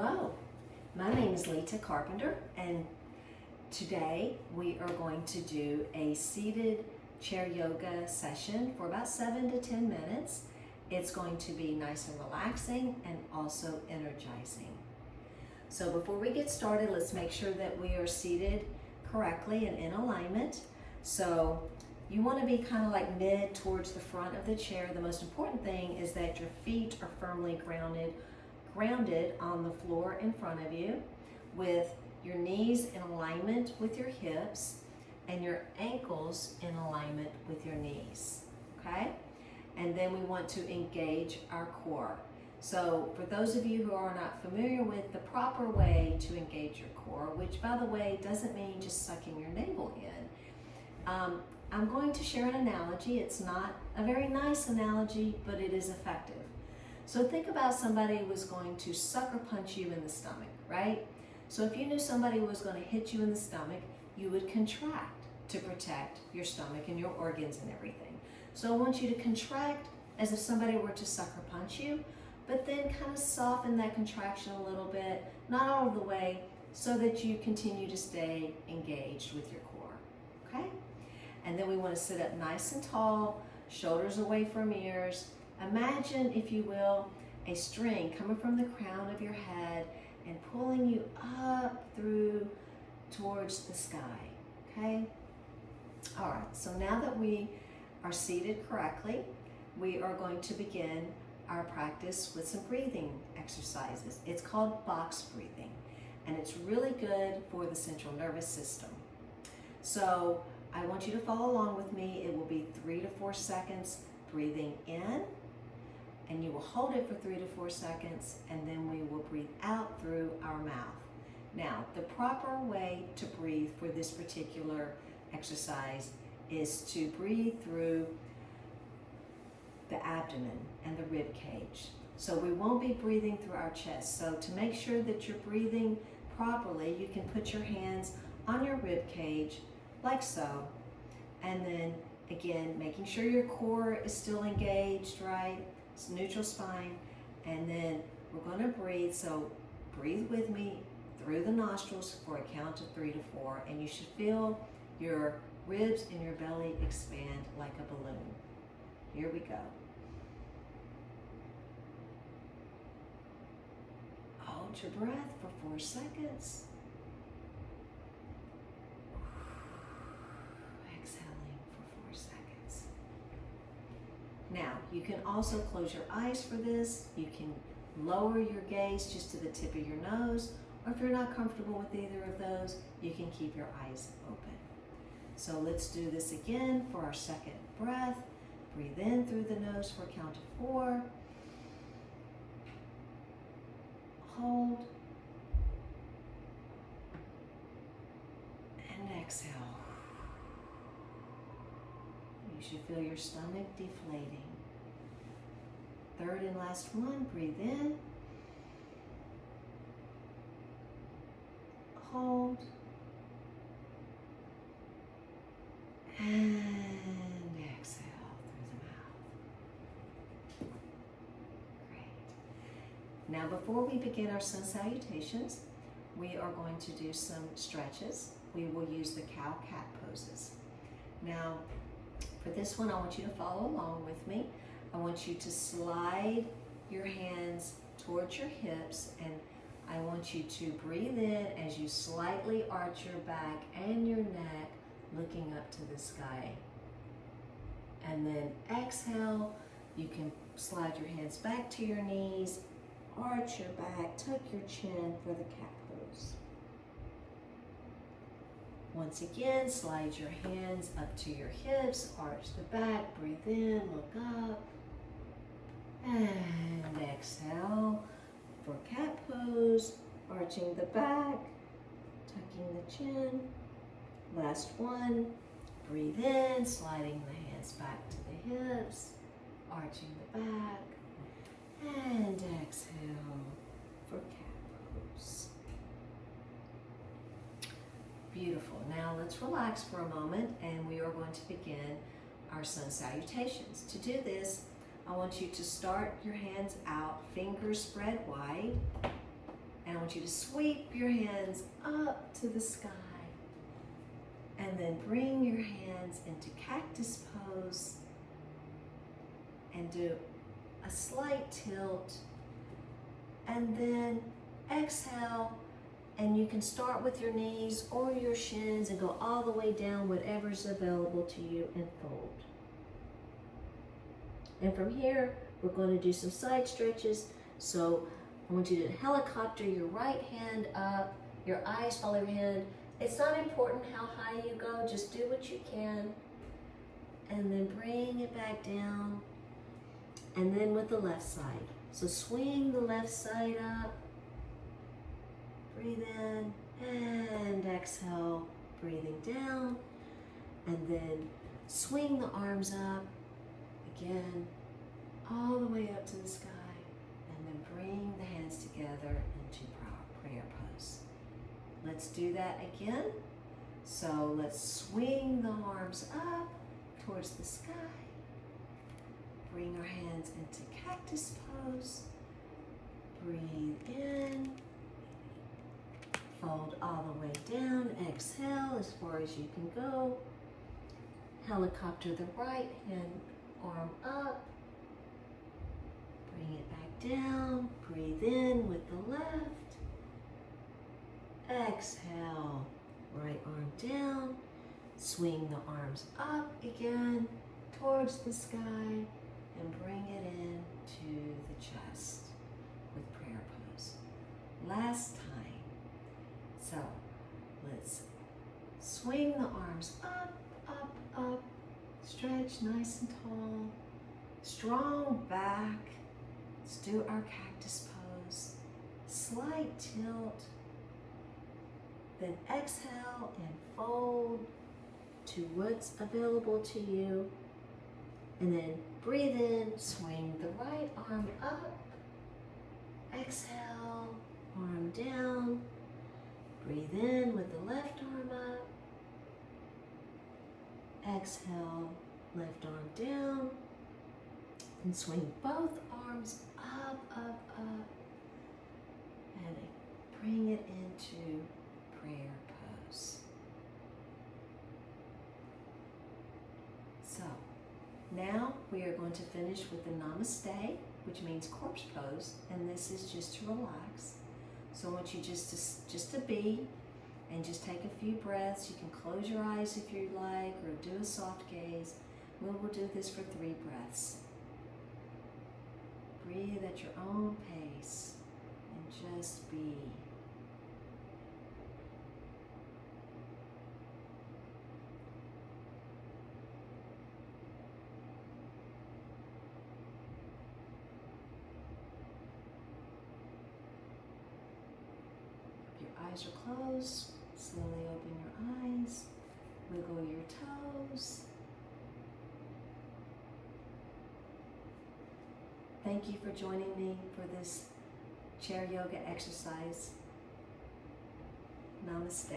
Hello, my name is Lita Carpenter, and today we are going to do a seated chair yoga session for about 7 to 10 minutes. It's going to be nice and relaxing and also energizing. So before we get started, let's make sure that we are seated correctly and in alignment. So you want to be kind of like mid towards the front of the chair. The most important thing is that your feet are firmly grounded on the floor in front of you, with your knees in alignment with your hips and your ankles in alignment with your knees, okay? And then we want to engage our core. So for those of you who are not familiar with the proper way to engage your core, which by the way doesn't mean just sucking your navel in, I'm going to share an analogy. It's not a very nice analogy, but it is effective. So think about somebody who was going to sucker punch you in the stomach, right? So if you knew somebody was going to hit you in the stomach, you would contract to protect your stomach and your organs and everything. So I want you to contract as if somebody were to sucker punch you, but then kind of soften that contraction a little bit, not all of the way, so that you continue to stay engaged with your core, okay? And then we want to sit up nice and tall, shoulders away from ears. Imagine, if you will, a string coming from the crown of your head and pulling you up through towards the sky, okay? All right, so now that we are seated correctly, we are going to begin our practice with some breathing exercises. It's called box breathing, and it's really good for the central nervous system. So I want you to follow along with me. It will be 3 to 4 seconds breathing in, and you will hold it for 3 to 4 seconds, and then we will breathe out through our mouth. Now, the proper way to breathe for this particular exercise is to breathe through the abdomen and the rib cage. So we won't be breathing through our chest. So to make sure that you're breathing properly, you can put your hands on your rib cage like so, and then again, making sure your core is still engaged, right? It's neutral spine, and then we're going to breathe. So breathe with me through the nostrils for a count of 3 to 4, and you should feel your ribs and your belly expand like a balloon. Here we go. Hold your breath for 4 seconds. Exhaling for 4 seconds. Now, you can also close your eyes for this. You can lower your gaze just to the tip of your nose, or if you're not comfortable with either of those, you can keep your eyes open. So let's do this again for our second breath. Breathe in through the nose for a count of 4. Hold. And exhale. You should feel your stomach deflating. Third and last one, breathe in. Hold. And exhale through the mouth. Great. Now before we begin our sun salutations, we are going to do some stretches. We will use the cow-cat poses. Now, for this one, I want you to follow along with me. I want you to slide your hands towards your hips, and I want you to breathe in as you slightly arch your back and your neck, looking up to the sky. And then exhale, you can slide your hands back to your knees, arch your back, tuck your chin for the cat pose. Once again, slide your hands up to your hips, arch the back, breathe in, look up, and exhale for cat pose, arching the back, tucking the chin. Last one, breathe in, sliding the hands back to the hips, arching the back, and exhale for cat pose. Beautiful. Now let's relax for a moment, and we are going to begin our sun salutations. To do this, I want you to start your hands out, fingers spread wide, And I want you to sweep your hands up to the sky. And then bring your hands into cactus pose and do a slight tilt. And then exhale, and you can start with your knees or your shins and go all the way down, whatever's available to you, and fold. And from here, we're going to do some side stretches. So I want you to helicopter your right hand up, your eyes follow your hand. It's not important how high you go, just do what you can. And then bring it back down. And then with the left side. So swing the left side up. Breathe in and exhale, breathing down. And then swing the arms up. Again, all the way up to the sky. And then bring the hands together into prayer pose. Let's do that again. So let's swing the arms up towards the sky. Bring our hands into cactus pose. Breathe in. Fold all the way down. Exhale as far as you can go. Helicopter the right hand arm up. Bring it back down. Breathe in with the left. Exhale, right arm down. Swing the arms up again towards the sky and bring it in to the chest with prayer pose. Last time. So let's swing the arms up, up, up. Stretch nice and tall. Strong back. Let's do our cactus pose. Slight tilt. Then exhale and fold to what's available to you. And then breathe in, swing the right arm up. Exhale, arm down. Breathe in with the left arm up. Exhale, left arm down. And swing both arms up, up, up. And bring it into prayer pose. So now we are going to finish with the namaste, which means corpse pose, and this is just to relax. So I want you just to be and just take a few breaths. You can close your eyes if you like, or do a soft gaze. We will do this for 3 breaths. Breathe at your own pace and just be. Eyes are closed. Slowly open your eyes. Wiggle your toes. Thank you for joining me for this chair yoga exercise. Namaste.